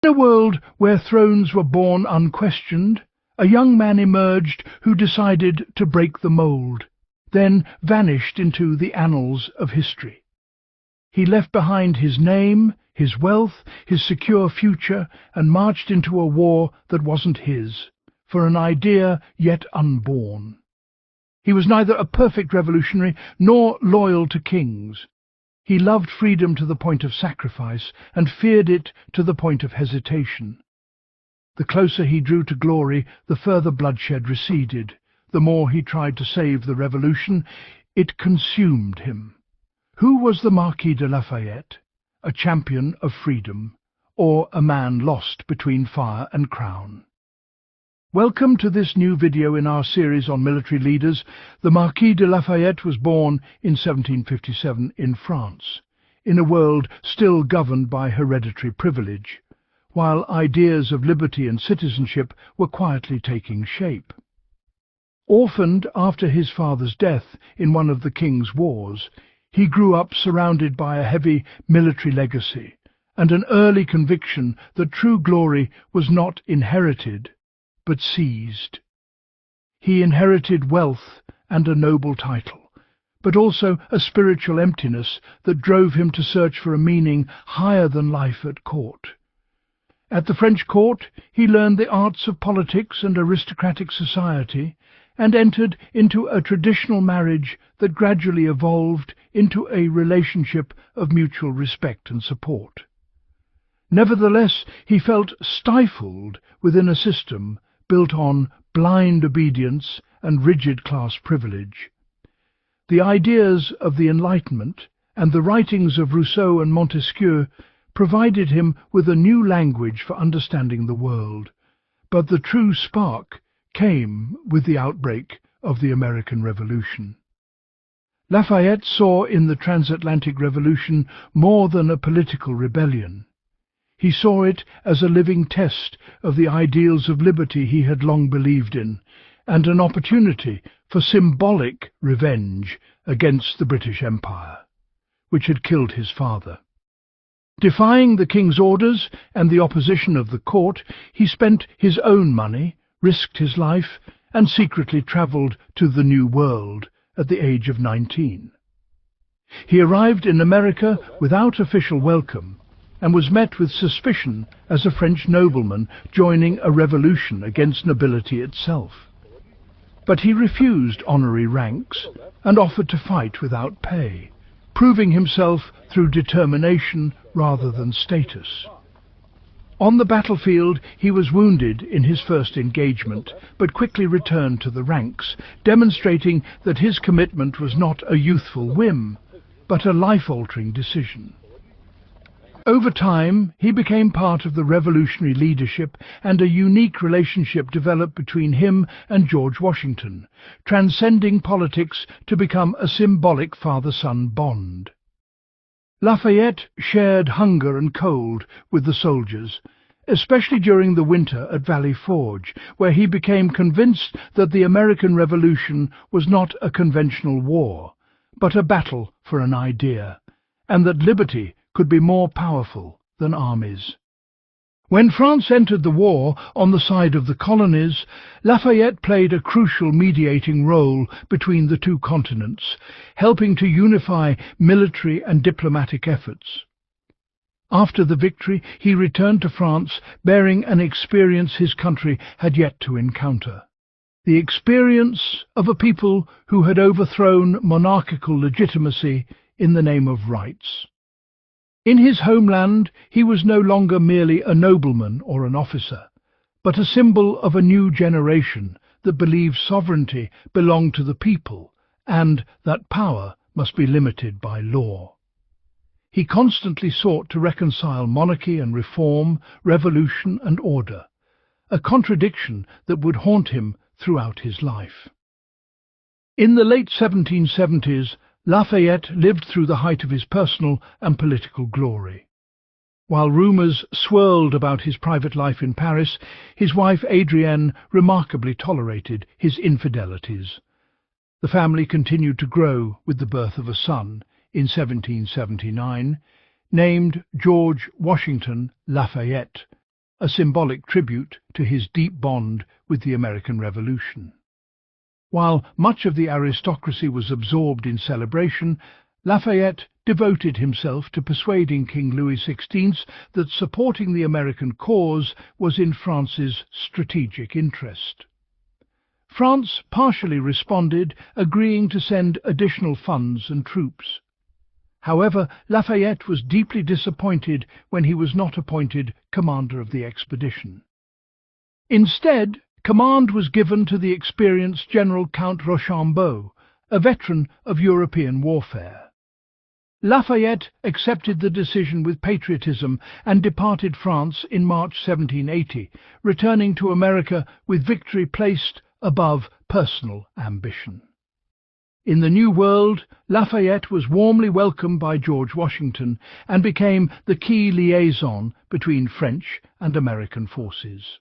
In a world where thrones were born unquestioned, a young man emerged who decided to break the mold, then vanished into the annals of history. He left behind his name, his wealth, his secure future, and marched into a war that wasn't his, for an idea yet unborn. He was neither a perfect revolutionary nor loyal to kings. He loved freedom to the point of sacrifice and feared it to the point of hesitation. The closer he drew to glory, the further bloodshed receded. The more he tried to save the revolution, it consumed him. Who was the Marquis de Lafayette? A champion of freedom, or a man lost between fire and crown? Welcome to this new video in our series on military leaders. The Marquis de Lafayette was born in 1757 in France, in a world still governed by hereditary privilege, while ideas of liberty and citizenship were quietly taking shape. Orphaned after his father's death in one of the king's wars, he grew up surrounded by a heavy military legacy and an early conviction that true glory was not inherited, but seized. He inherited wealth and a noble title, but also a spiritual emptiness that drove him to search for a meaning higher than life at court. At the French court, he learned the arts of politics and aristocratic society, and entered into a traditional marriage that gradually evolved into a relationship of mutual respect and support. Nevertheless, he felt stifled within a system built on blind obedience and rigid class privilege. The ideas of the Enlightenment and the writings of Rousseau and Montesquieu provided him with a new language for understanding the world, but the true spark came with the outbreak of the American Revolution. Lafayette saw in the transatlantic revolution more than a political rebellion. He saw it as a living test of the ideals of liberty he had long believed in, and an opportunity for symbolic revenge against the British Empire, which had killed his father. Defying the king's orders and the opposition of the court, he spent his own money, risked his life, and secretly travelled to the New World at the age of 19. He arrived in America without official welcome, and was met with suspicion as a French nobleman joining a revolution against nobility itself. But he refused honorary ranks and offered to fight without pay, proving himself through determination rather than status. On the battlefield, he was wounded in his first engagement, but quickly returned to the ranks, demonstrating that his commitment was not a youthful whim, but a life-altering decision. Over time, he became part of the revolutionary leadership, and a unique relationship developed between him and George Washington, transcending politics to become a symbolic father-son bond. Lafayette shared hunger and cold with the soldiers, especially during the winter at Valley Forge, where he became convinced that the American Revolution was not a conventional war, but a battle for an idea, and that liberty could be more powerful than armies. When France entered the war on the side of the colonies, Lafayette played a crucial mediating role between the two continents, helping to unify military and diplomatic efforts. After the victory, he returned to France bearing an experience his country had yet to encounter: the experience of a people who had overthrown monarchical legitimacy in the name of rights. In his homeland, he was no longer merely a nobleman or an officer, but a symbol of a new generation that believed sovereignty belonged to the people and that power must be limited by law. He constantly sought to reconcile monarchy and reform, revolution and order, a contradiction that would haunt him throughout his life. In the late 1770s, Lafayette lived through the height of his personal and political glory. While rumours swirled about his private life in Paris, his wife Adrienne remarkably tolerated his infidelities. The family continued to grow with the birth of a son in 1779, named George Washington Lafayette, a symbolic tribute to his deep bond with the American Revolution. While much of the aristocracy was absorbed in celebration, Lafayette devoted himself to persuading King Louis XVI that supporting the American cause was in France's strategic interest. France partially responded, agreeing to send additional funds and troops. However, Lafayette was deeply disappointed when he was not appointed commander of the expedition. Instead, command was given to the experienced General Count Rochambeau, a veteran of European warfare. Lafayette accepted the decision with patriotism and departed France in March 1780, returning to America with victory placed above personal ambition. In the New World, Lafayette was warmly welcomed by George Washington and became the key liaison between French and American forces.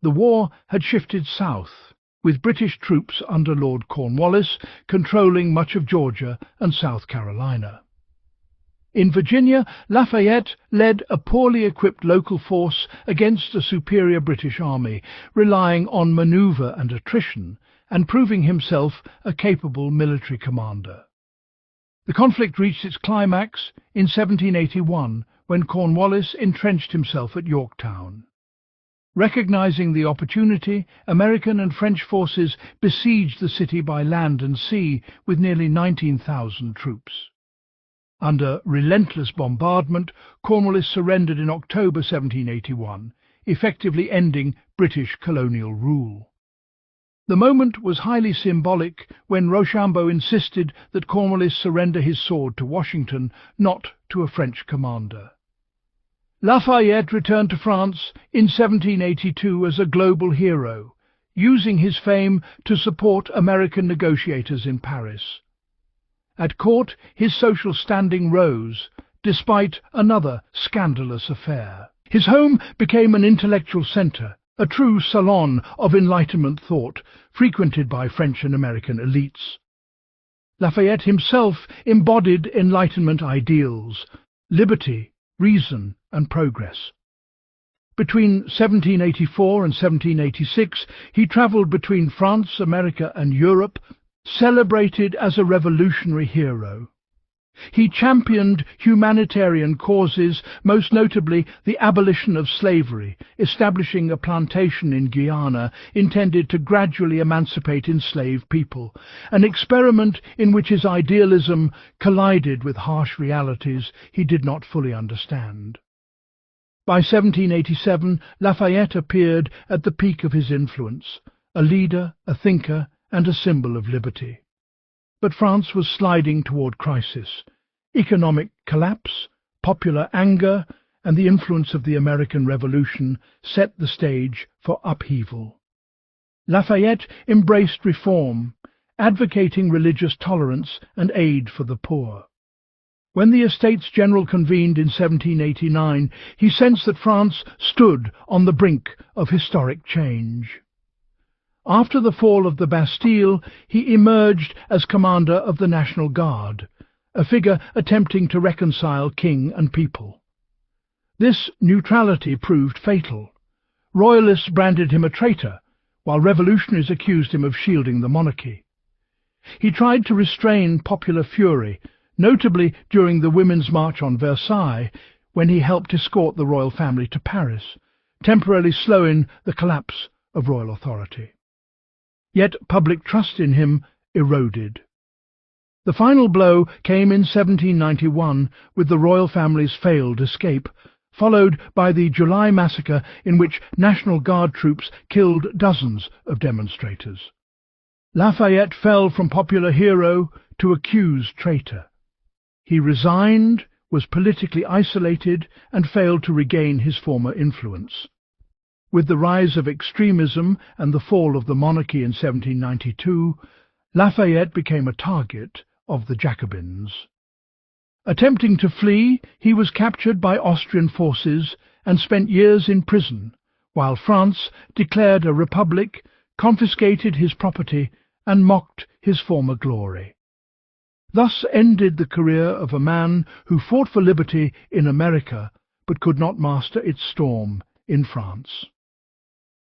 The war had shifted south, with British troops under Lord Cornwallis controlling much of Georgia and South Carolina. In Virginia, Lafayette led a poorly equipped local force against a superior British army, relying on maneuver and attrition, and proving himself a capable military commander. The conflict reached its climax in 1781, when Cornwallis entrenched himself at Yorktown. Recognizing the opportunity, American and French forces besieged the city by land and sea with nearly 19,000 troops. Under relentless bombardment, Cornwallis surrendered in October 1781, effectively ending British colonial rule. The moment was highly symbolic when Rochambeau insisted that Cornwallis surrender his sword to Washington, not to a French commander. Lafayette returned to France in 1782 as a global hero, using his fame to support American negotiators in Paris. At court, his social standing rose, despite another scandalous affair. His home became an intellectual centre, a true salon of Enlightenment thought, frequented by French and American elites. Lafayette himself embodied Enlightenment ideals: liberty, reason, and progress. Between 1784 and 1786, he travelled between France, America, and Europe, celebrated as a revolutionary hero. He championed humanitarian causes, most notably the abolition of slavery, establishing a plantation in Guyana intended to gradually emancipate enslaved people, an experiment in which his idealism collided with harsh realities he did not fully understand. By 1787, Lafayette appeared at the peak of his influence, a leader, a thinker, and a symbol of liberty. But France was sliding toward crisis. Economic collapse, popular anger, and the influence of the American Revolution set the stage for upheaval. Lafayette embraced reform, advocating religious tolerance and aid for the poor. When the Estates General convened in 1789, he sensed that France stood on the brink of historic change. After the fall of the Bastille, he emerged as commander of the National Guard, a figure attempting to reconcile king and people. This neutrality proved fatal. Royalists branded him a traitor, while revolutionaries accused him of shielding the monarchy. He tried to restrain popular fury, notably during the Women's March on Versailles, when he helped escort the royal family to Paris, temporarily slowing the collapse of royal authority. Yet public trust in him eroded. The final blow came in 1791 with the royal family's failed escape, followed by the July massacre in which National Guard troops killed dozens of demonstrators. Lafayette fell from popular hero to accused traitor. He resigned, was politically isolated, and failed to regain his former influence. With the rise of extremism and the fall of the monarchy in 1792, Lafayette became a target of the Jacobins. Attempting to flee, he was captured by Austrian forces and spent years in prison, while France declared a republic, confiscated his property, and mocked his former glory. Thus ended the career of a man who fought for liberty in America but could not master its storm in France.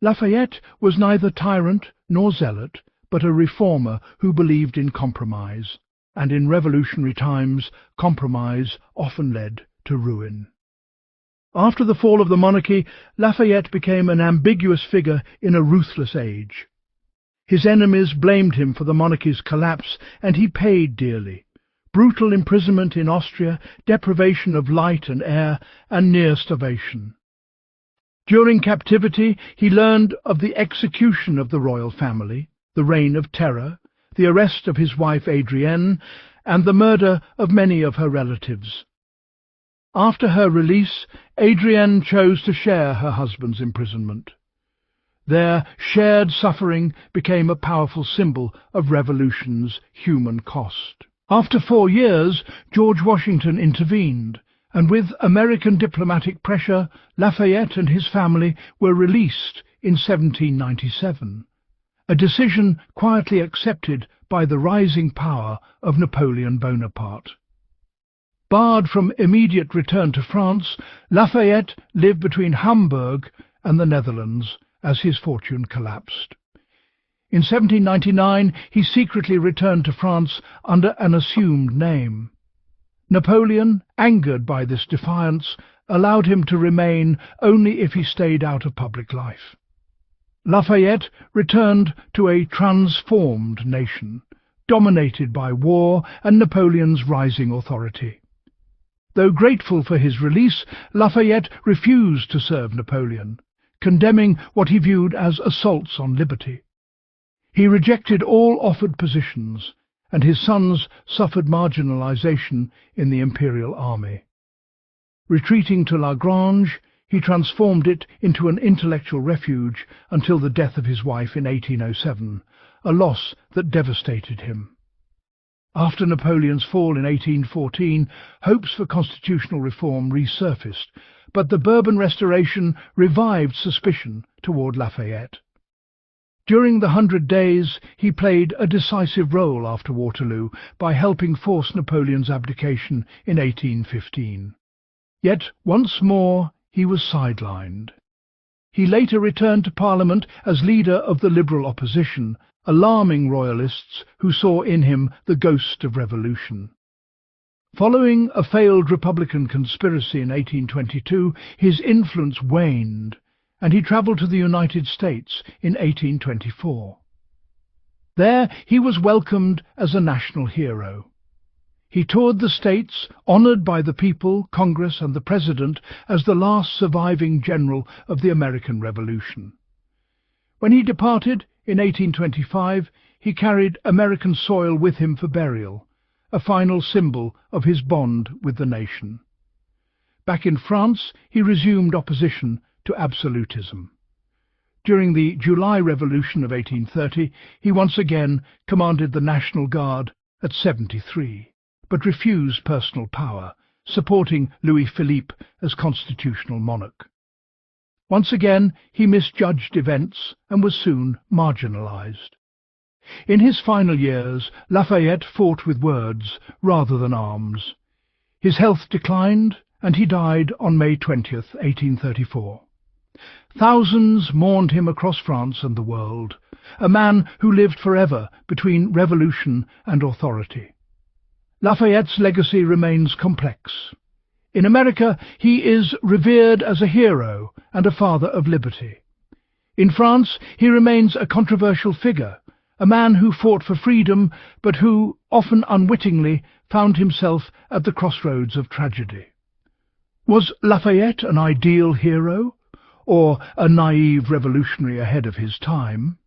Lafayette was neither tyrant nor zealot, but a reformer who believed in compromise, and in revolutionary times compromise often led to ruin. After the fall of the monarchy, Lafayette became an ambiguous figure in a ruthless age. His enemies blamed him for the monarchy's collapse, and he paid dearly. Brutal imprisonment in Austria, deprivation of light and air, and near starvation. During captivity, he learned of the execution of the royal family, the Reign of Terror, the arrest of his wife Adrienne, and the murder of many of her relatives. After her release, Adrienne chose to share her husband's imprisonment. Their shared suffering became a powerful symbol of revolution's human cost. After 4 years, George Washington intervened, and with American diplomatic pressure, Lafayette and his family were released in 1797, a decision quietly accepted by the rising power of Napoleon Bonaparte. Barred from immediate return to France, Lafayette lived between Hamburg and the Netherlands as his fortune collapsed. In 1799, he secretly returned to France under an assumed name. Napoleon, angered by this defiance, allowed him to remain only if he stayed out of public life. Lafayette returned to a transformed nation, dominated by war and Napoleon's rising authority. Though grateful for his release, Lafayette refused to serve Napoleon, condemning what he viewed as assaults on liberty. He rejected all offered positions, and his sons suffered marginalization in the imperial army. Retreating to La Grange, he transformed it into an intellectual refuge until the death of his wife in 1807, a loss that devastated him. After Napoleon's fall in 1814, hopes for constitutional reform resurfaced, but the Bourbon Restoration revived suspicion toward Lafayette. During the 100 Days, he played a decisive role after Waterloo by helping force Napoleon's abdication in 1815. Yet once more he was sidelined. He later returned to Parliament as leader of the Liberal opposition, alarming royalists who saw in him the ghost of revolution. Following a failed Republican conspiracy in 1822, his influence waned, and he travelled to the United States in 1824. There he was welcomed as a national hero. He toured the states, honoured by the people, Congress, and the President as the last surviving general of the American Revolution. When he departed in 1825, he carried American soil with him for burial, a final symbol of his bond with the nation. Back in France, he resumed opposition to absolutism. During the July Revolution of 1830, he once again commanded the National Guard at 73, but refused personal power, supporting Louis-Philippe as constitutional monarch. Once again, he misjudged events and was soon marginalized. In his final years, Lafayette fought with words rather than arms. His health declined, and he died on May 20th, 1834. Thousands mourned him across France and the world, a man who lived forever between revolution and authority. Lafayette's legacy remains complex. In America, he is revered as a hero and a father of liberty. In France, he remains a controversial figure, a man who fought for freedom, but who, often unwittingly, found himself at the crossroads of tragedy. Was Lafayette an ideal hero, or a naive revolutionary ahead of his time?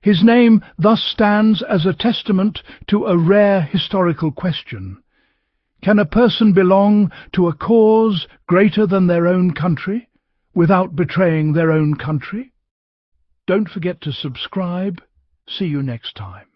His name thus stands as a testament to a rare historical question. Can a person belong to a cause greater than their own country without betraying their own country? Don't forget to subscribe. See you next time.